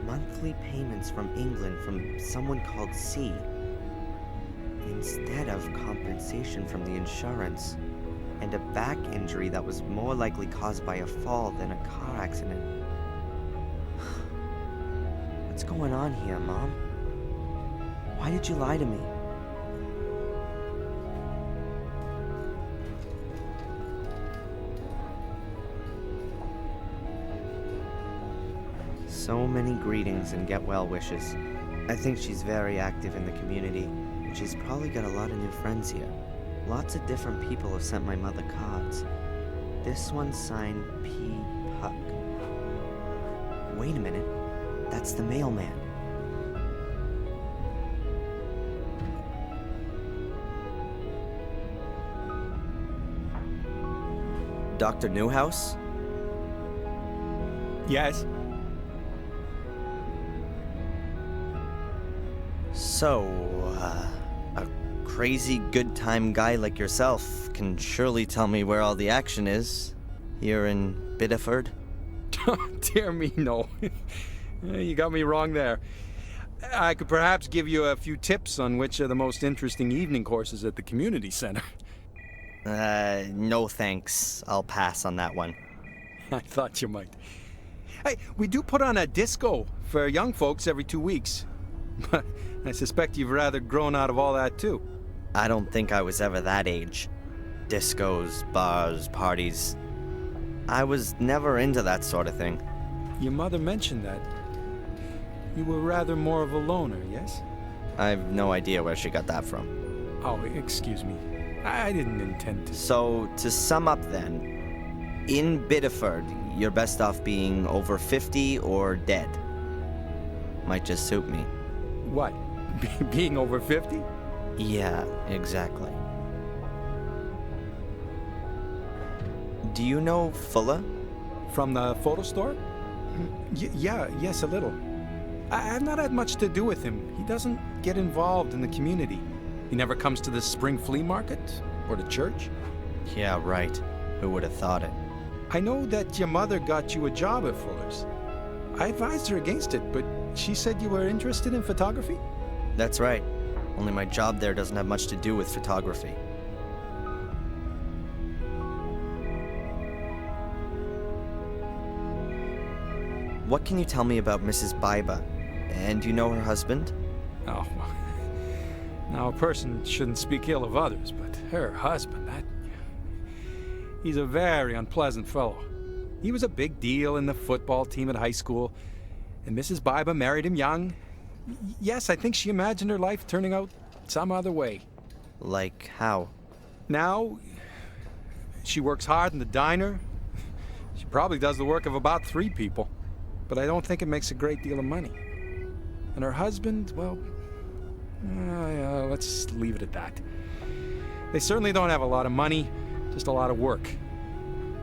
monthly payments from England from someone called C, instead of compensation from the insurance, and a back injury that was more likely caused by a fall than a car accident. What's going on here, Mom? Why did you lie to me? So many greetings and get well wishes. I think she's very active in the community, and she's probably got a lot of new friends here. Lots of different people have sent my mother cards. This one's signed P. Puck. Wait a minute. That's the mailman. Dr. Newhouse? Yes? So, a crazy good time guy like yourself can surely tell me where all the action is here in Biddeford. Dear me, no. You got me wrong there. I could perhaps give you a few tips on which are the most interesting evening courses at the community center. No thanks. I'll pass on that one. I thought you might. Hey, we do put on a disco for young folks every 2 weeks. But I suspect you've rather grown out of all that, too. I don't think I was ever that age. Discos, bars, parties. I was never into that sort of thing. Your mother mentioned that. You were rather more of a loner, yes? I've no idea where she got that from. Oh, excuse me. I didn't intend to. So, to sum up then, in Biddeford, you're best off being over 50 or dead. Might just suit me. What? Being over 50? Yeah, exactly. Do you know Fuller? From the photo store? Yes, a little. I've not had much to do with him. He doesn't get involved in the community. He never comes to the spring flea market or to church. Yeah, right. Who would have thought it? I know that your mother got you a job at Fuller's. I advised her against it, but she said you were interested in photography? That's right. Only my job there doesn't have much to do with photography. What can you tell me about Mrs. Biba? And do you know her husband? Oh, now a person shouldn't speak ill of others, but her husband, he's a very unpleasant fellow. He was a big deal in the football team at high school, and Mrs. Biba married him young. Yes, I think she imagined her life turning out some other way. Like how? Now, she works hard in the diner. She probably does the work of about 3 people, but I don't think it makes a great deal of money. And her husband, well, let's leave it at that. They certainly don't have a lot of money, just a lot of work.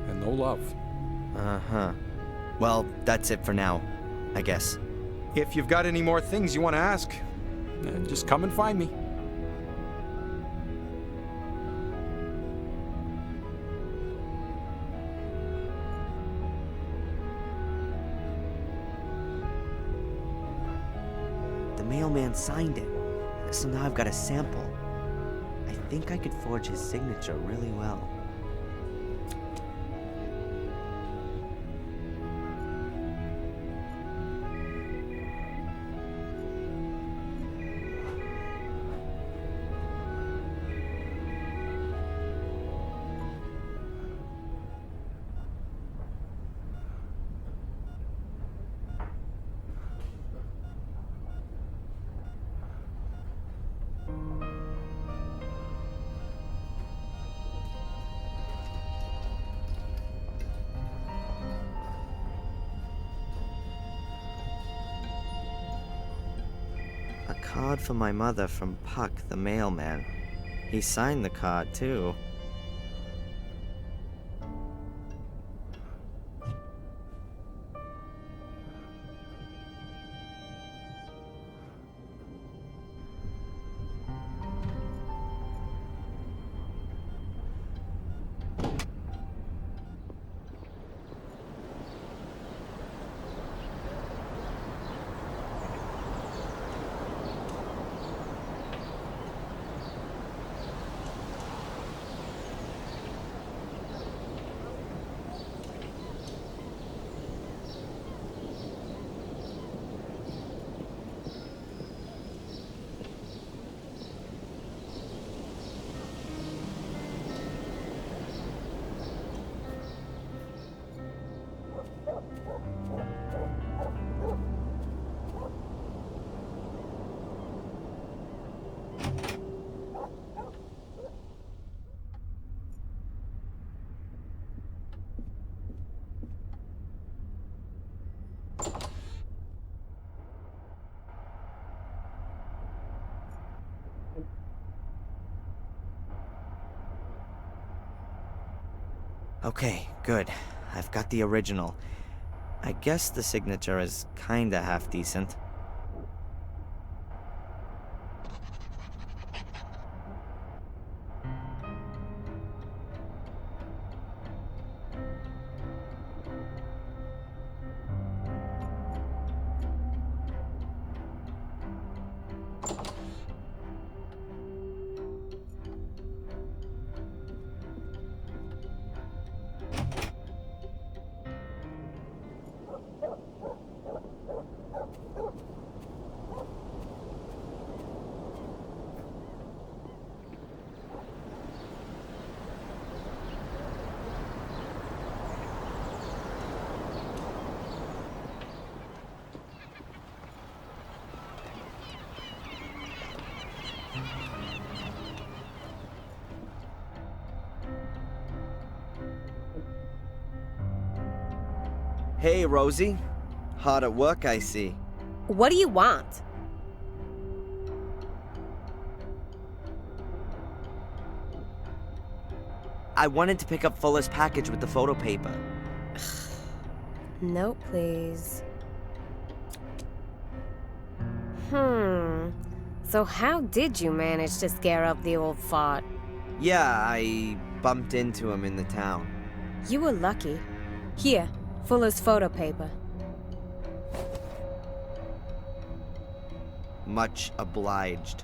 And no love. Uh-huh. Well, that's it for now, I guess. If you've got any more things you want to ask, just come and find me. The mailman signed it, so now I've got a sample. I think I could forge his signature really well. A card for my mother from Puck, the mailman. He signed the card, too. Okay, good. I've got the original. I guess the signature is kinda half decent. Hey, Rosie. Hard at work, I see. What do you want? I wanted to pick up Fuller's package with the photo paper. No, please. So how did you manage to scare up the old fart? Yeah, I bumped into him in the town. You were lucky. Here, Fuller's photo paper. Much obliged.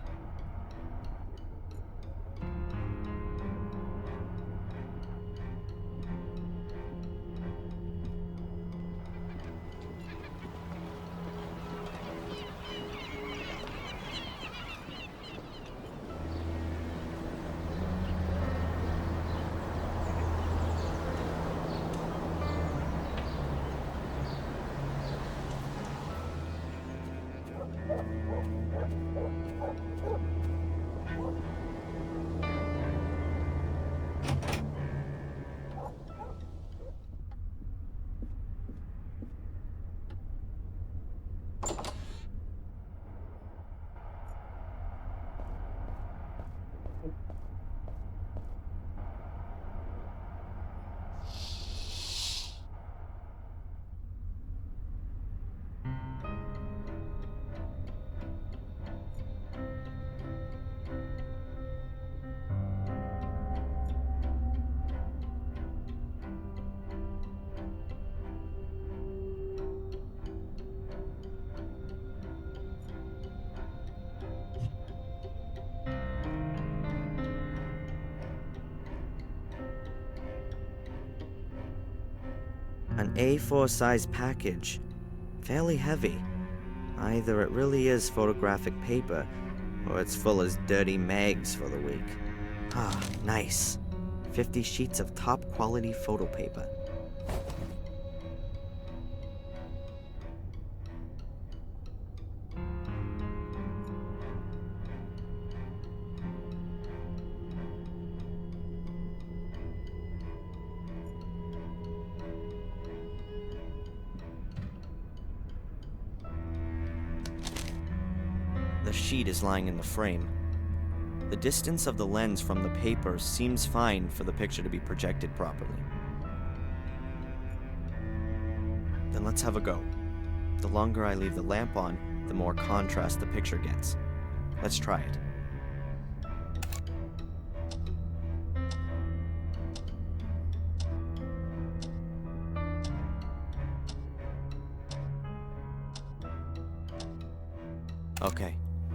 An A4 size package. Fairly heavy. Either it really is photographic paper, or it's full as dirty mags for the week. Ah, nice. 50 sheets of top quality photo paper. The sheet is lying in the frame. The distance of the lens from the paper seems fine for the picture to be projected properly. Then let's have a go. The longer I leave the lamp on, the more contrast the picture gets. Let's try it. Okay,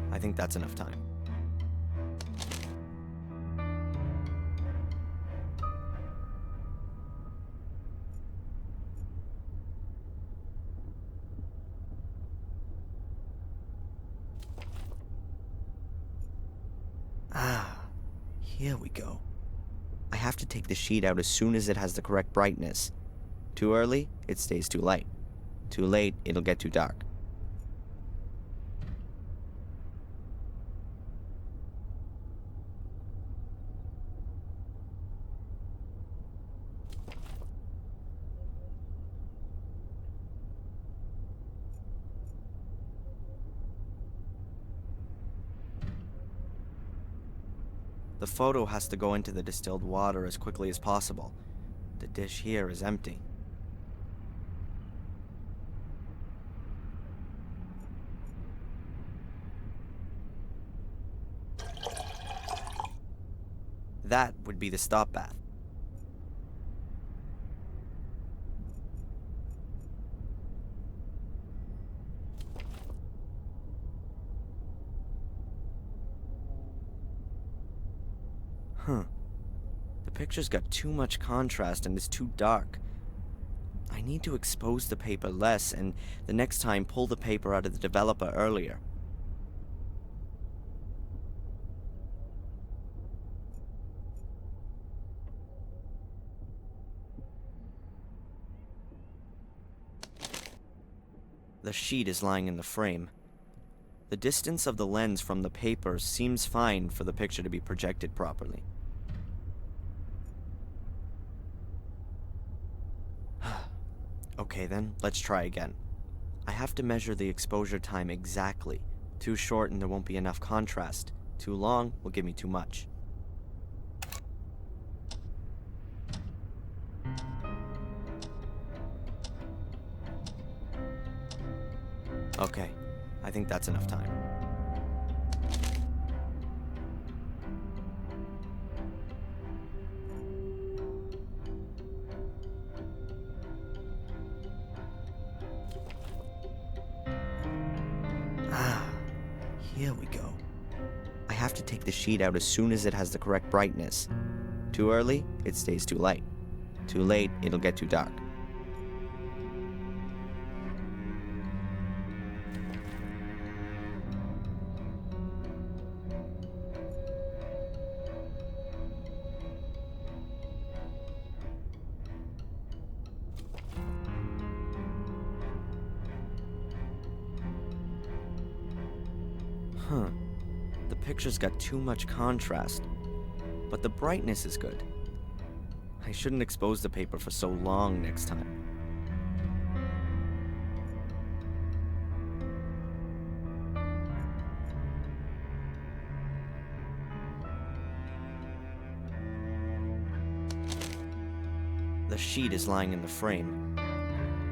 I think that's enough time. Ah, here we go. I have to take the sheet out as soon as it has the correct brightness. Too early, it stays too light. Too late, it'll get too dark. The photo has to go into the distilled water as quickly as possible. The dish here is empty. That would be the stop bath. Huh. The picture's got too much contrast and is too dark. I need to expose the paper less and the next time pull the paper out of the developer earlier. The sheet is lying in the frame. The distance of the lens from the paper seems fine for the picture to be projected properly. Okay then, let's try again. I have to measure the exposure time exactly. Too short and there won't be enough contrast. Too long will give me too much. Okay, I think that's enough time. Here we go. I have to take the sheet out as soon as it has the correct brightness. Too early, it stays too light. Too late, it'll get too dark. Huh. The picture's got too much contrast, but the brightness is good. I shouldn't expose the paper for so long next time. The sheet is lying in the frame.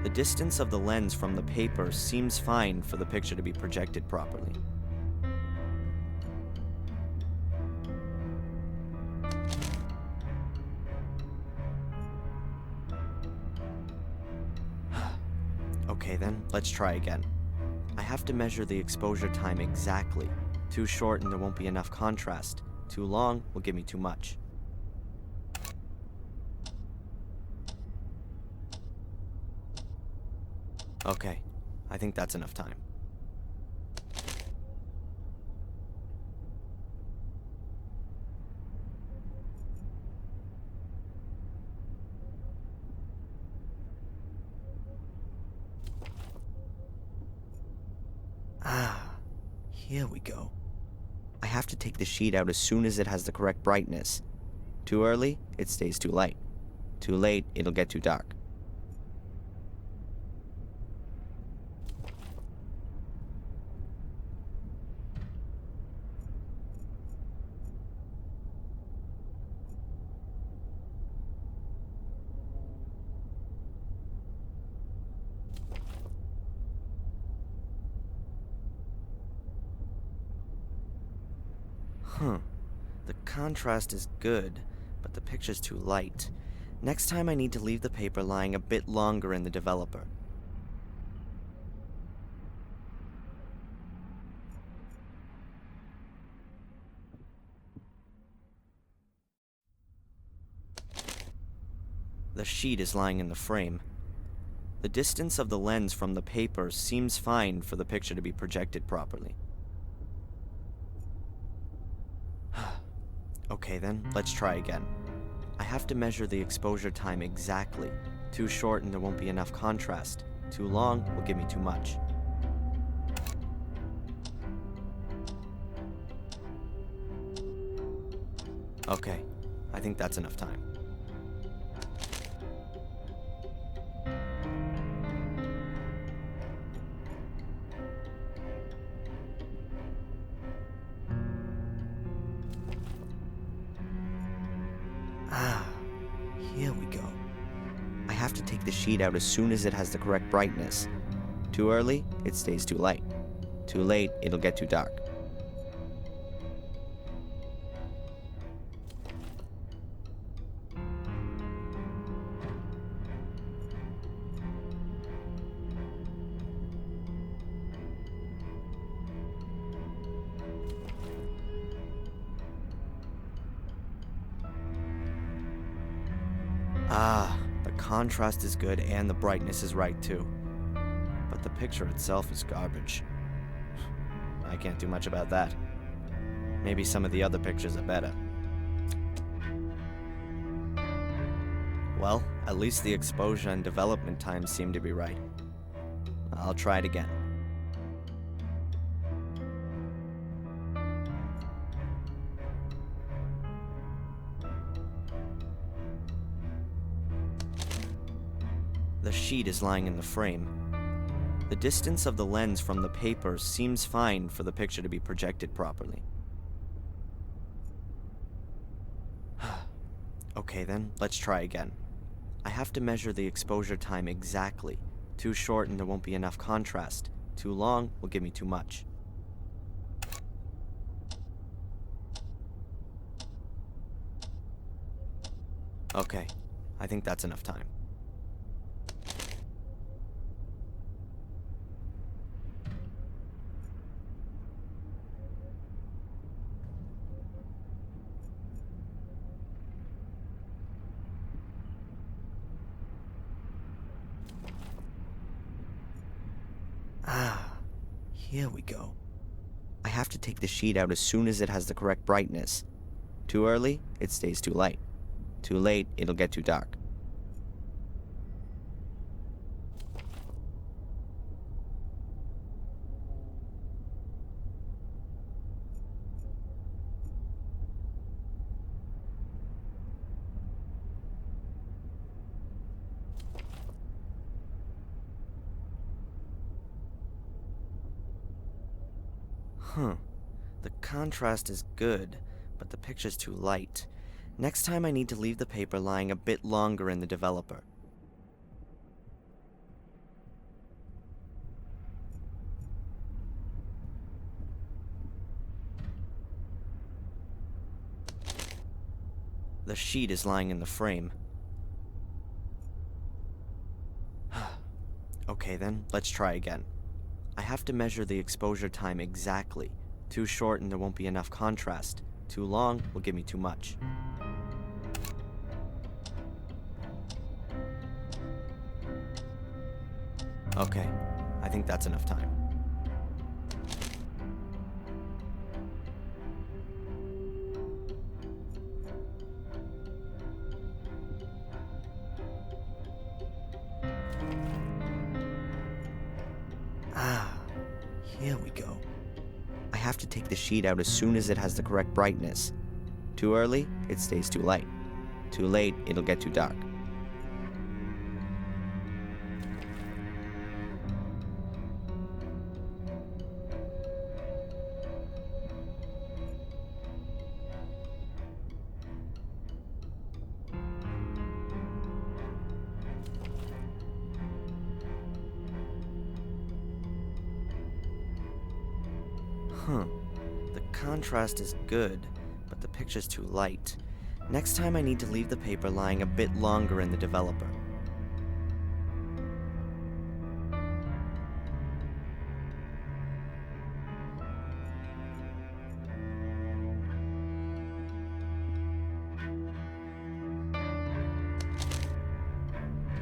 The distance of the lens from the paper seems fine for the picture to be projected properly. Okay then, let's try again. I have to measure the exposure time exactly. Too short and there won't be enough contrast. Too long will give me too much. Okay, I think that's enough time. Here we go. I have to take the sheet out as soon as it has the correct brightness. Too early, it stays too light. Too late, it'll get too dark. Huh. The contrast is good, but the picture's too light. Next time I need to leave the paper lying a bit longer in the developer. The sheet is lying in the frame. The distance of the lens from the paper seems fine for the picture to be projected properly. Okay then, let's try again. I have to measure the exposure time exactly. Too short and there won't be enough contrast. Too long will give me too much. Okay, I think that's enough time. Here we go. take the sheet out as soon as it has the correct brightness. Too early, it stays too light. Too late, it'll get too dark. Ah, the contrast is good and the brightness is right too. But the picture itself is garbage. I can't do much about that. Maybe some of the other pictures are better. Well, at least the exposure and development times seem to be right. I'll try it again. The sheet is lying in the frame. The distance of the lens from the paper seems fine for the picture to be projected properly. Okay then, let's try again. I have to measure the exposure time exactly. Too short and there won't be enough contrast. Too long will give me too much. Okay, I think that's enough time. Here we go. I have to take the sheet out as soon as it has the correct brightness. Too early, it stays too light. Too late, it'll get too dark. The contrast is good, but the picture's too light. Next time I need to leave the paper lying a bit longer in the developer. The sheet is lying in the frame. Okay then, let's try again. I have to measure the exposure time exactly. Too short and there won't be enough contrast. Too long will give me too much. Okay, I think that's enough time. Here we go. I have to take the sheet out as soon as it has the correct brightness. Too early, it stays too light. Too late, it'll get too dark. The contrast is good, but the picture's too light. Next time I need to leave the paper lying a bit longer in the developer.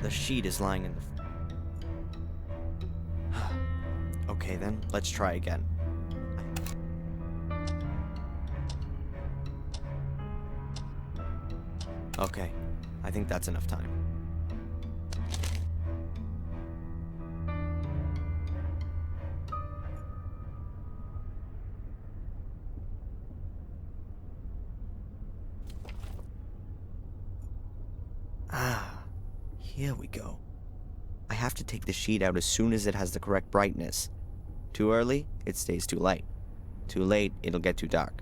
The sheet is lying in the... Okay then, let's try again. Okay, I think that's enough time. Here we go. I have to take the sheet out as soon as it has the correct brightness. Too early, it stays too light. Too late, it'll get too dark.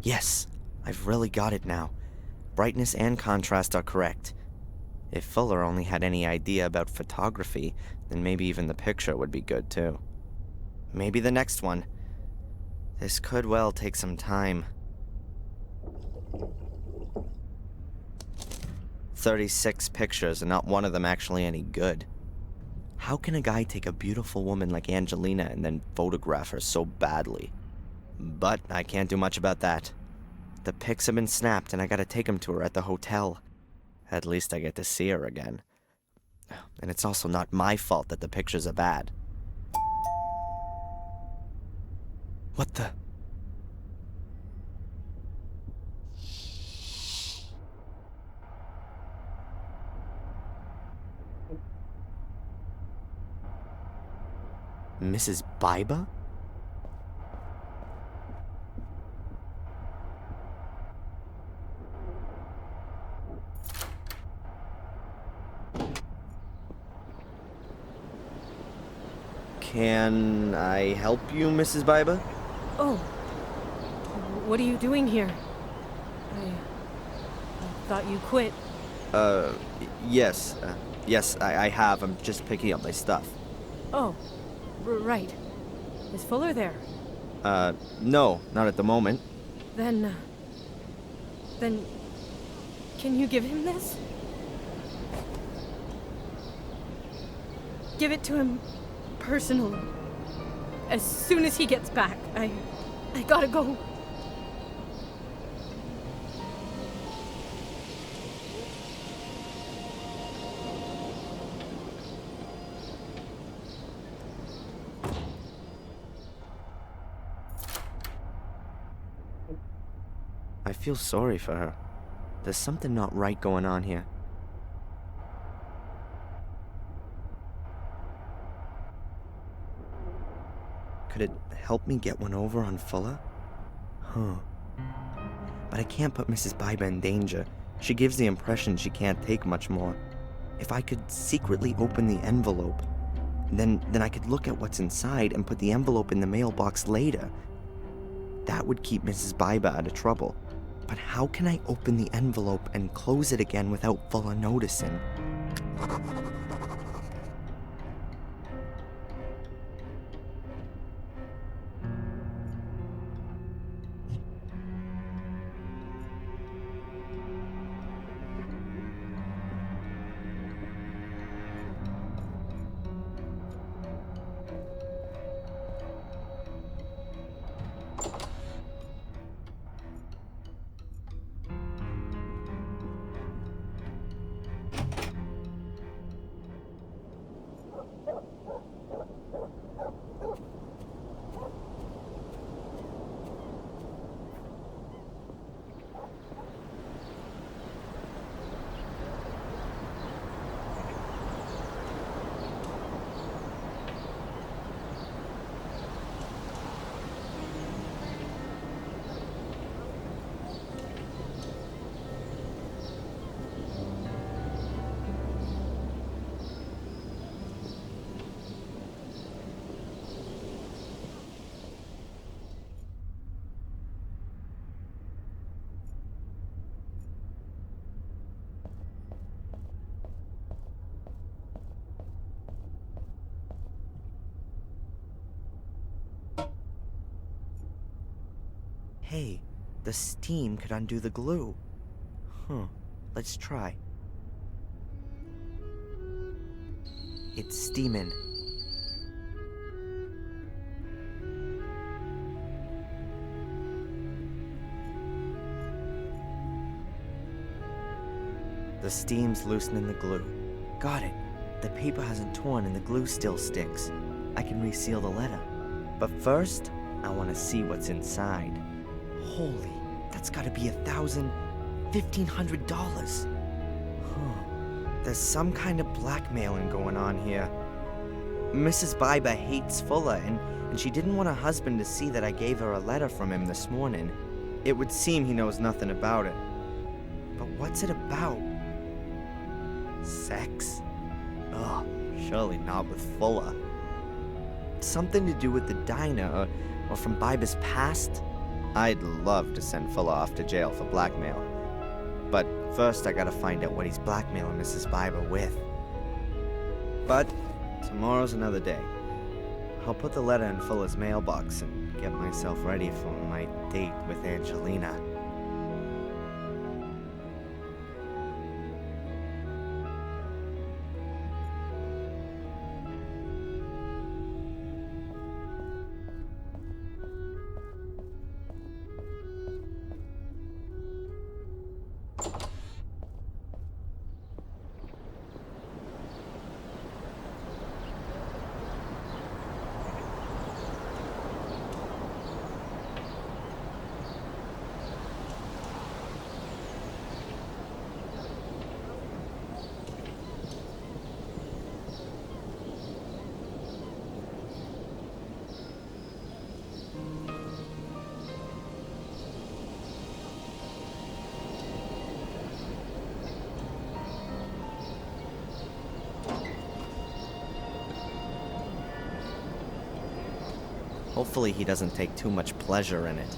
Yes, I've really got it now. Brightness and contrast are correct. If Fuller only had any idea about photography, then maybe even the picture would be good too. Maybe the next one. This could well take some time. 36 pictures and not one of them actually any good. How can a guy take a beautiful woman like Angelina and then photograph her so badly? But I can't do much about that. The pics have been snapped and I gotta take them to her at the hotel. At least I get to see her again. And it's also not my fault that the pictures are bad. What the? Mrs. Biba? Can I help you, Mrs. Biba? Oh. What are you doing here? I thought you quit. Yes. Yes, I have. I'm just picking up my stuff. Oh. Right. Is Fuller there? No, not at the moment. Then, can you give him this? Give it to him personally. As soon as he gets back. I gotta go. I feel sorry for her. There's something not right going on here. Could it help me get one over on Fuller? Huh. But I can't put Mrs. Biba in danger. She gives the impression she can't take much more. If I could secretly open the envelope, then I could look at what's inside and put the envelope in the mailbox later. That would keep Mrs. Biba out of trouble. But how can I open the envelope and close it again without Fuller noticing? Hey, the steam could undo the glue. Huh, let's try. It's steaming. The steam's loosening the glue. Got it. The paper hasn't torn and the glue still sticks. I can reseal the letter. But first, I want to see what's inside. Holy, that's gotta be $1,500. Huh. There's some kind of blackmailing going on here. Mrs. Biba hates Fuller, and she didn't want her husband to see that I gave her a letter from him this morning. It would seem he knows nothing about it. But what's it about? Sex? Ugh, surely not with Fuller. Something to do with the diner, or from Biba's past? I'd love to send Fuller off to jail for blackmail. But first I gotta find out what he's blackmailing Mrs. Biber with. But tomorrow's another day. I'll put the letter in Fuller's mailbox and get myself ready for my date with Angelina. Hopefully he doesn't take too much pleasure in it.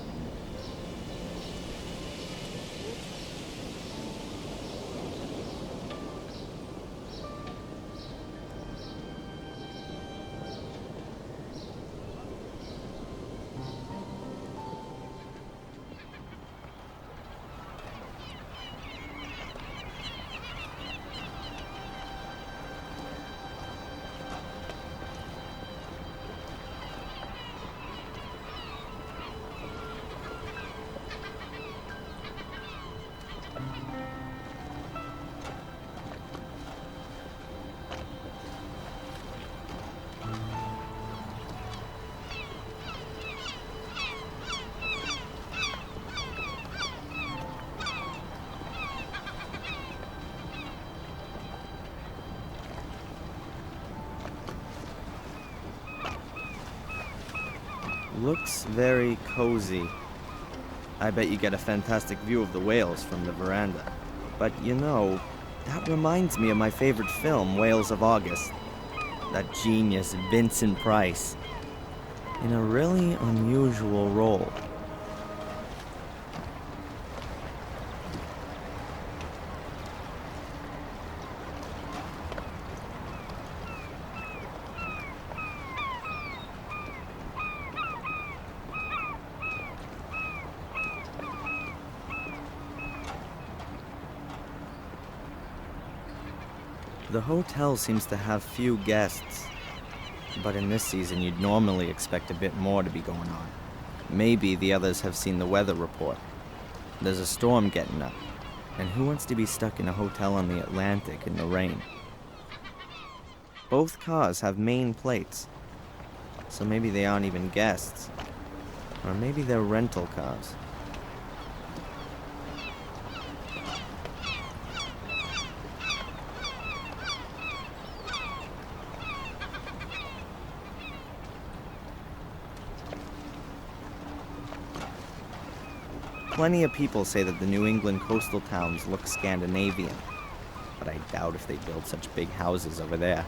Looks very cozy. I bet you get a fantastic view of the whales from the veranda. But you know, that reminds me of my favorite film, Whales of August. That genius Vincent Price. In a really unusual role. The hotel seems to have few guests, but in this season you'd normally expect a bit more to be going on. Maybe the others have seen the weather report. There's a storm getting up, and who wants to be stuck in a hotel on the Atlantic in the rain? Both cars have Maine plates, so maybe they aren't even guests. Or maybe they're rental cars. Plenty of people say that the New England coastal towns look Scandinavian, but I doubt if they build such big houses over there.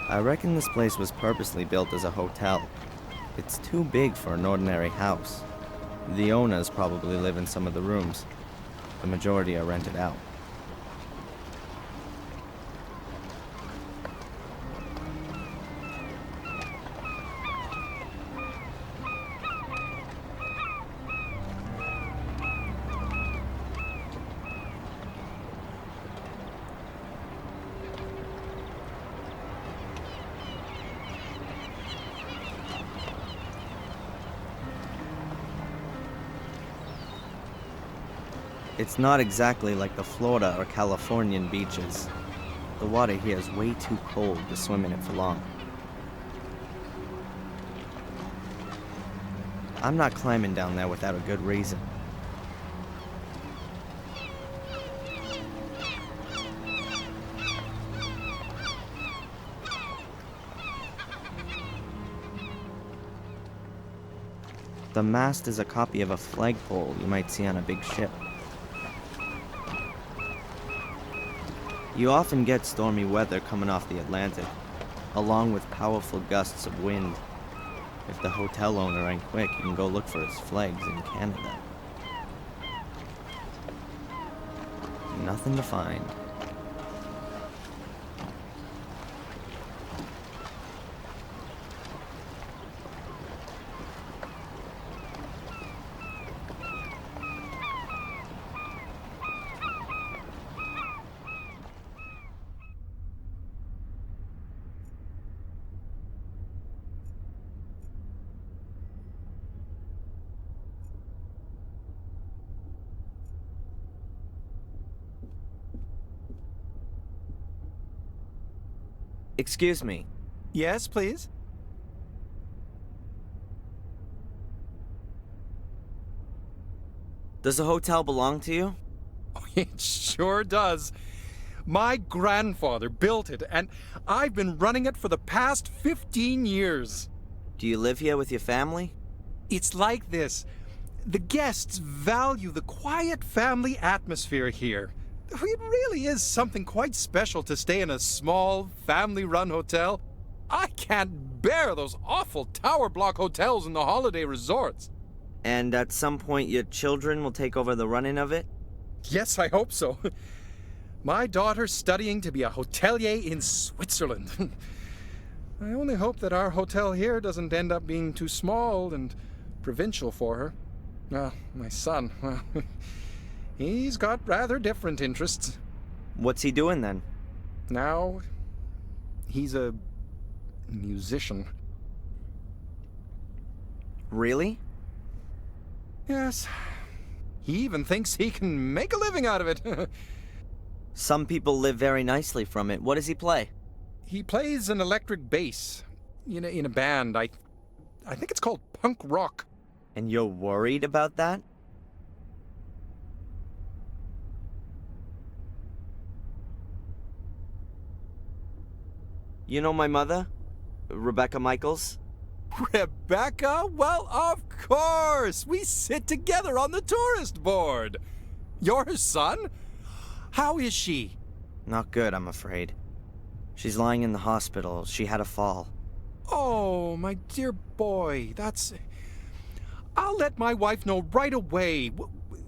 I reckon this place was purposely built as a hotel. It's too big for an ordinary house. The owners probably live in some of the rooms. The majority are rented out. It's not exactly like the Florida or Californian beaches. The water here is way too cold to swim in it for long. I'm not climbing down there without a good reason. The mast is a copy of a flagpole you might see on a big ship. You often get stormy weather coming off the Atlantic, along with powerful gusts of wind. If the hotel owner ain't quick, you can go look for his flags in Canada. Nothing to find. Excuse me. Yes, please? Does the hotel belong to you? Oh, it sure does. My grandfather built it, and I've been running it for the past 15 years. Do you live here with your family? It's like this. The guests value the quiet family atmosphere here. It really is something quite special to stay in a small, family-run hotel. I can't bear those awful tower block hotels in the holiday resorts. And at some point your children will take over the running of it? Yes, I hope so. My daughter's studying to be a hotelier in Switzerland. I only hope that our hotel here doesn't end up being too small and provincial for her. Well, my son, well, he's got rather different interests. What's he doing then? Now, he's a musician. Really? Yes. He even thinks he can make a living out of it. Some people live very nicely from it. What does he play? He plays an electric bass in a band. I think it's called punk rock. And you're worried about that? You know my mother? Rebecca Michaels? Rebecca? Well, of course! We sit together on the tourist board. You're her son? How is she? Not good, I'm afraid. She's lying in the hospital. She had a fall. Oh, my dear boy, I'll let my wife know right away.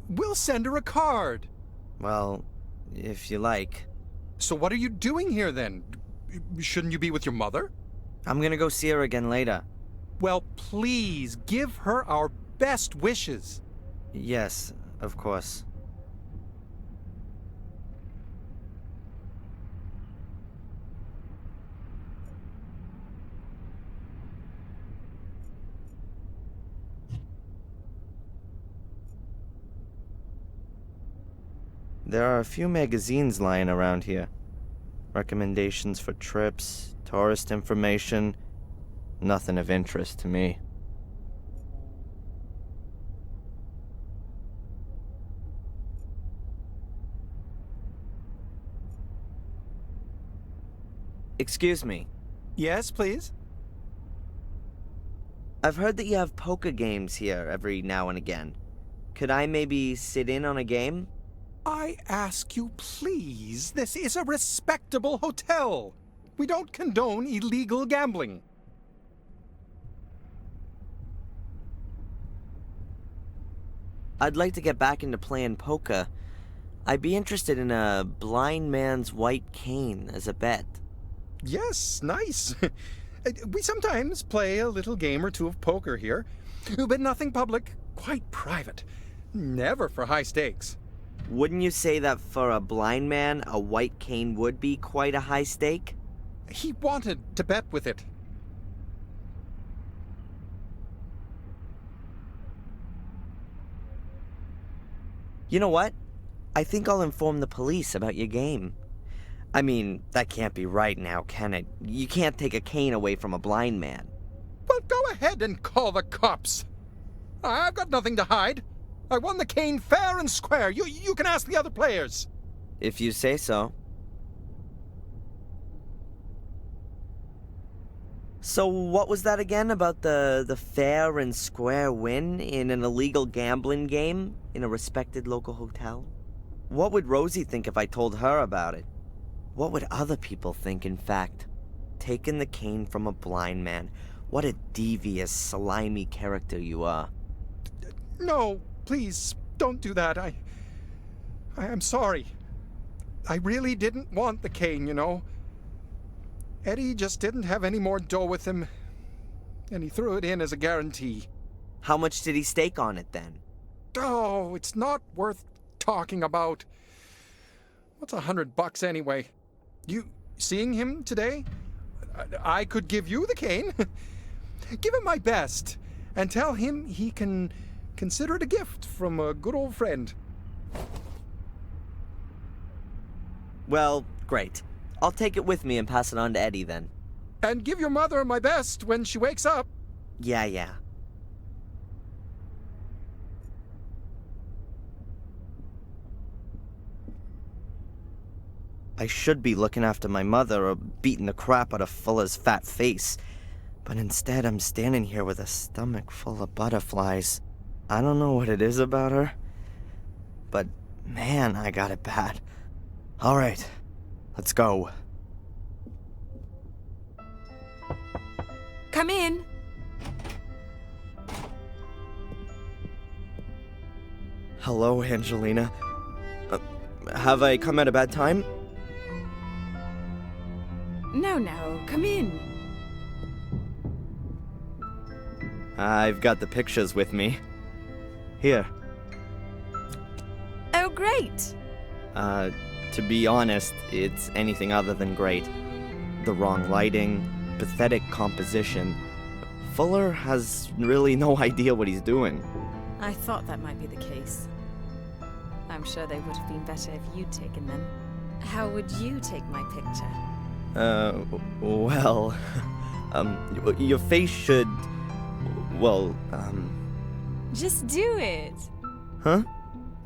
We'll send her a card. Well, if you like. So what are you doing here then? Shouldn't you be with your mother? I'm gonna go see her again later. Well, please, give her our best wishes. Yes, of course. There are a few magazines lying around here. Recommendations for trips, tourist information. Nothing of interest to me. Excuse me. Yes, please? I've heard that you have poker games here every now and again. Could I maybe sit in on a game? I ask you, please. This is a respectable hotel. We don't condone illegal gambling. I'd like to get back into playing poker. I'd be interested in a blind man's white cane as a bet. Yes, nice. We sometimes play a little game or two of poker here, but nothing public, quite private. Never for high stakes. Wouldn't you say that for a blind man, a white cane would be quite a high stake? He wanted to bet with it. You know what? I think I'll inform the police about your game. I mean, that can't be right now, can it? You can't take a cane away from a blind man. Well, go ahead and call the cops. I've got nothing to hide. I won the cane fair and square. You can ask the other players. If you say so. So what was that again about the fair and square win in an illegal gambling game in a respected local hotel? What would Rosie think if I told her about it? What would other people think, in fact? taken the cane from a blind man. What a devious, slimy character you are. No, please, don't do that. I am sorry. I really didn't want the cane, you know. Eddie just didn't have any more dough with him, and he threw it in as a guarantee. How much did he stake on it then? Oh, it's not worth talking about. What's $100 anyway? You seeing him today? I could give you the cane. Give him my best, and tell him he can consider it a gift from a good old friend. Well, great. I'll take it with me and pass it on to Eddie then. And give your mother my best when she wakes up. Yeah. I should be looking after my mother or beating the crap out of Fuller's fat face. But instead, I'm standing here with a stomach full of butterflies. I don't know what it is about her, but man, I got it bad. Alright, let's go. Come in. Hello, Angelina. Have I come at a bad time? No, come in. I've got the pictures with me. Here. Oh, great. To be honest, it's anything other than great. The wrong lighting, pathetic composition. Fuller has really no idea what he's doing. I thought that might be the case. I'm sure they would have been better if you'd taken them. How would you take my picture? Well, your face should, well, Just do it. Huh?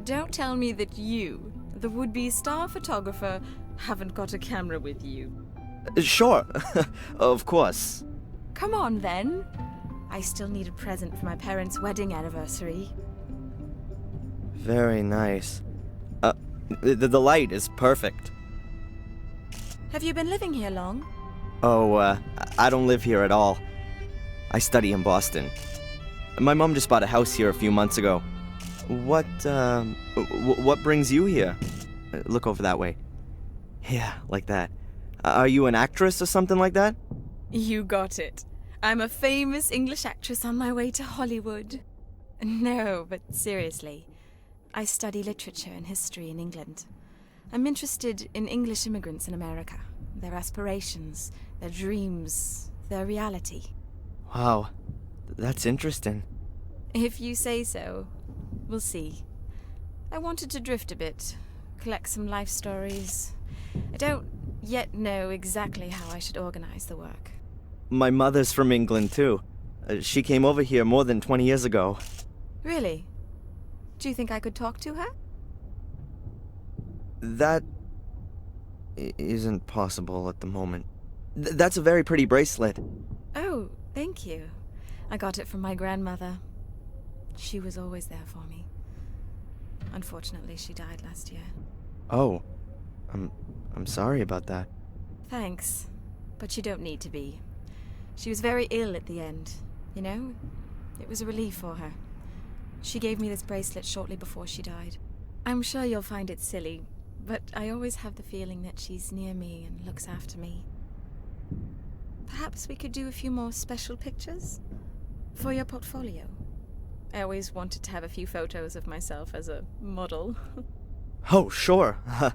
Don't tell me that you, the would-be star photographer, haven't got a camera with you. Sure, of course. Come on, then. I still need a present for my parents' wedding anniversary. Very nice. The light is perfect. Have you been living here long? Oh, I don't live here at all. I study in Boston. My mom just bought a house here a few months ago. What brings you here? Look over that way. Yeah, like that. Are you an actress or something like that? You got it. I'm a famous English actress on my way to Hollywood. No, but seriously. I study literature and history in England. I'm interested in English immigrants in America, their aspirations, their dreams, their reality. Wow, that's interesting. If you say so, we'll see. I wanted to drift a bit, collect some life stories. I don't yet know exactly how I should organize the work. My mother's from England, too. She came over here more than 20 years ago. Really? Do you think I could talk to her? That isn't possible at the moment. That's a very pretty bracelet. Oh, thank you. I got it from my grandmother. She was always there for me. Unfortunately, she died last year. Oh, I'm sorry about that. Thanks, but you don't need to be. She was very ill at the end, you know? It was a relief for her. She gave me this bracelet shortly before she died. I'm sure you'll find it silly, but I always have the feeling that she's near me and looks after me. Perhaps we could do a few more special pictures? For your portfolio. I always wanted to have a few photos of myself as a model. Oh, sure. I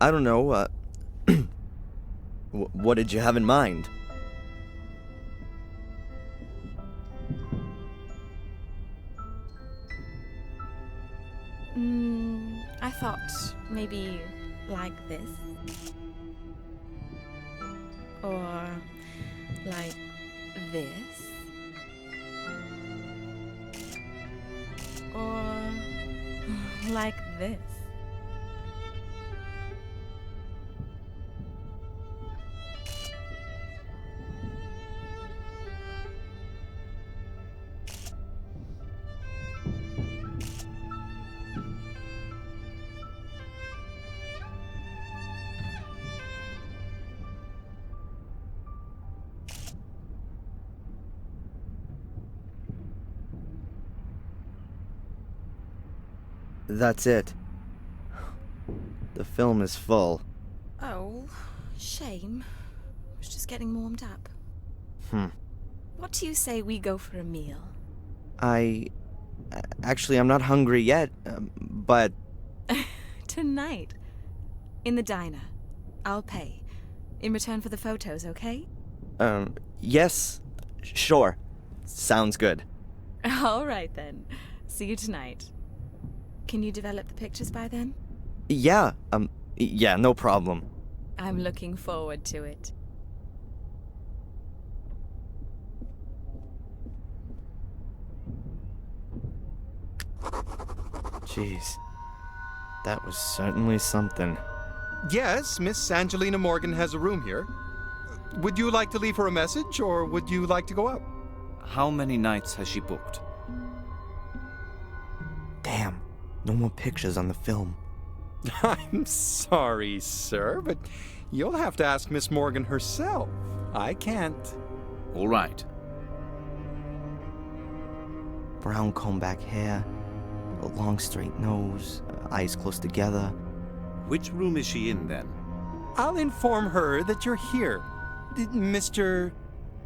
don't know, what did you have in mind? I thought maybe like this. Or like this. Or like this. That's it. The film is full. Oh, shame. I was just getting warmed up. What do you say we go for a meal? Actually, I'm not hungry yet, but... Tonight. In the diner. I'll pay. In return for the photos, okay? Yes. Sure. Sounds good. All right, then. See you tonight. Can you develop the pictures by then? Yeah, no problem. I'm looking forward to it. Jeez. That was certainly something. Yes, Miss Angelina Morgan has a room here. Would you like to leave her a message, or would you like to go up? How many nights has she booked? Damn, no more pictures on the film. I'm sorry, sir, but you'll have to ask Miss Morgan herself. I can't. All right. Brown comb back hair, a long straight nose, eyes close together. Which room is she in, then? I'll inform her that you're here. Mr.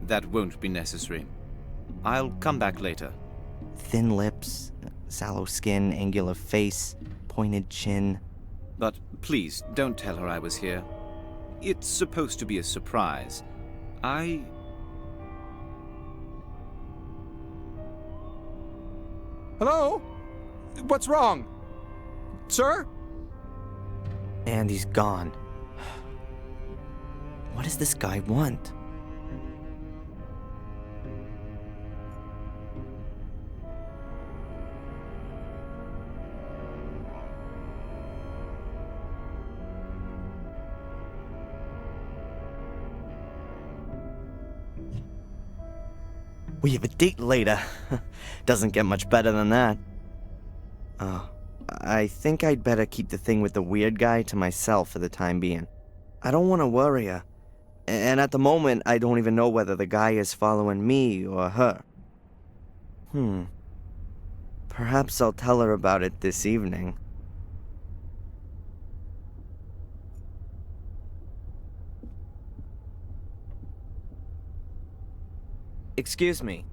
That won't be necessary. I'll come back later. Thin lips, sallow skin, angular face, pointed chin. But please, don't tell her I was here. It's supposed to be a surprise. Hello? What's wrong? Sir? And he's gone. What does this guy want? We have a date later. Doesn't get much better than that. Oh, I think I'd better keep the thing with the weird guy to myself for the time being. I don't want to worry her. And at the moment, I don't even know whether the guy is following me or her. Perhaps I'll tell her about it this evening. Excuse me.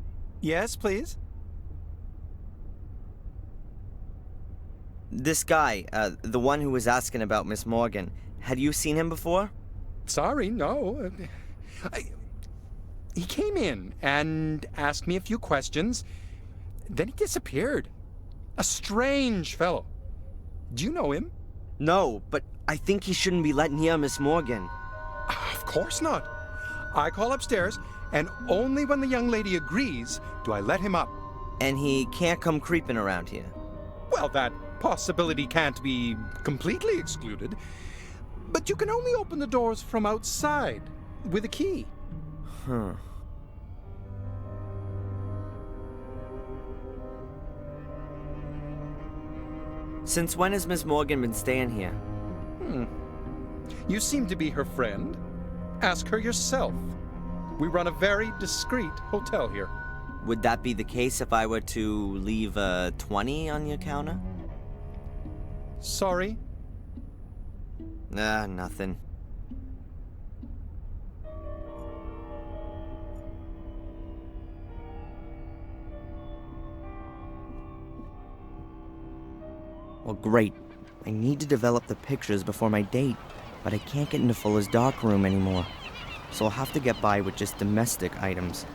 Yes, please. This guy, the one who was asking about Miss Morgan, had you seen him before? Sorry, no. He came in and asked me a few questions. Then he disappeared. A strange fellow. Do you know him? No, but I think he shouldn't be let near Miss Morgan. Of course not. I call upstairs, and only when the young lady agrees do I let him up. And he can't come creeping around here. Well, that possibility can't be completely excluded. But you can only open the doors from outside with a key. Since when has Miss Morgan been staying here? You seem to be her friend. Ask her yourself. We run a very discreet hotel here. Would that be the case if I were to leave a 20 on your counter? Sorry. Nothing. Well, great. I need to develop the pictures before my date, but I can't get into Fuller's darkroom anymore. So I'll have to get by with just domestic items.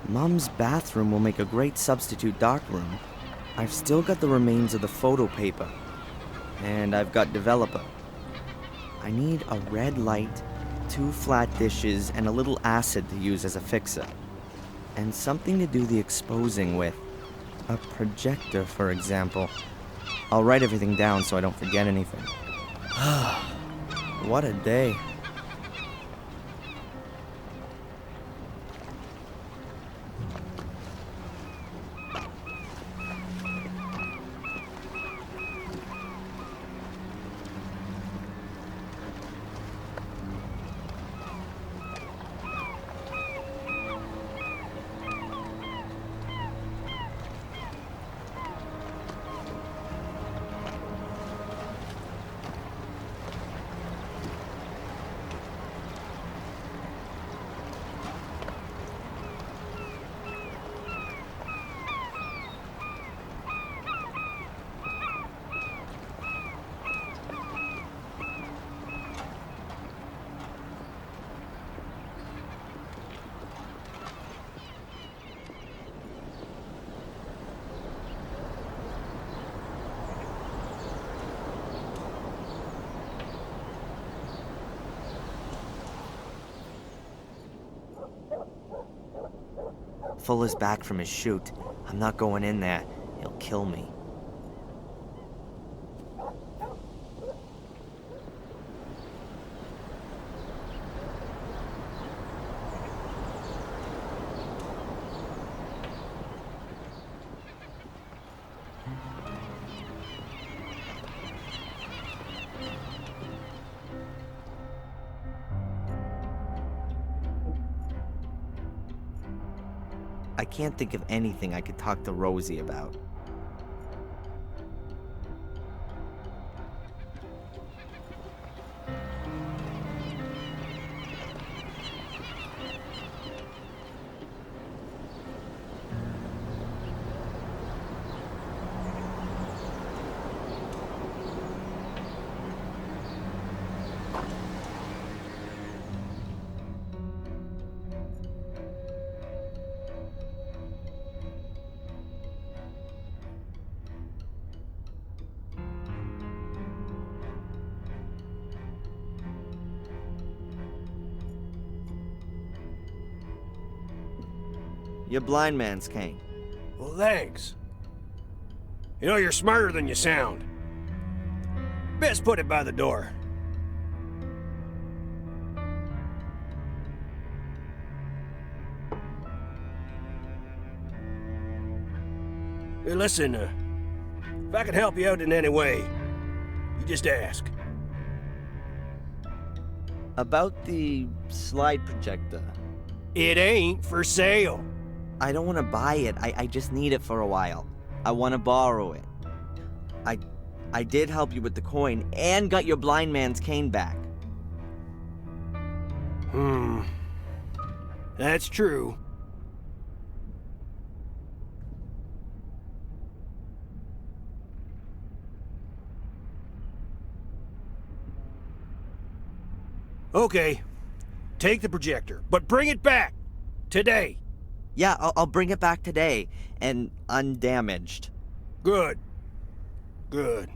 Mom's bathroom will make a great substitute darkroom. I've still got the remains of the photo paper. And I've got developer. I need a red light, 2 flat dishes, and a little acid to use as a fixer. And something to do the exposing with. A projector, for example. I'll write everything down so I don't forget anything. What a day. Fuller's back from his shoot. I'm not going in there. He'll kill me. I can't think of anything I could talk to Rosie about. Your blind man's cane. Well, thanks. You know, you're smarter than you sound. Best put it by the door. Hey, listen, if I can help you out in any way, you just ask. About the slide projector. It ain't for sale. I don't want to buy it. I just need it for a while. I want to borrow it. I did help you with the coin and got your blind man's cane back. That's true. Okay, take the projector, but bring it back today. Yeah, I'll bring it back today and undamaged. Good. Good.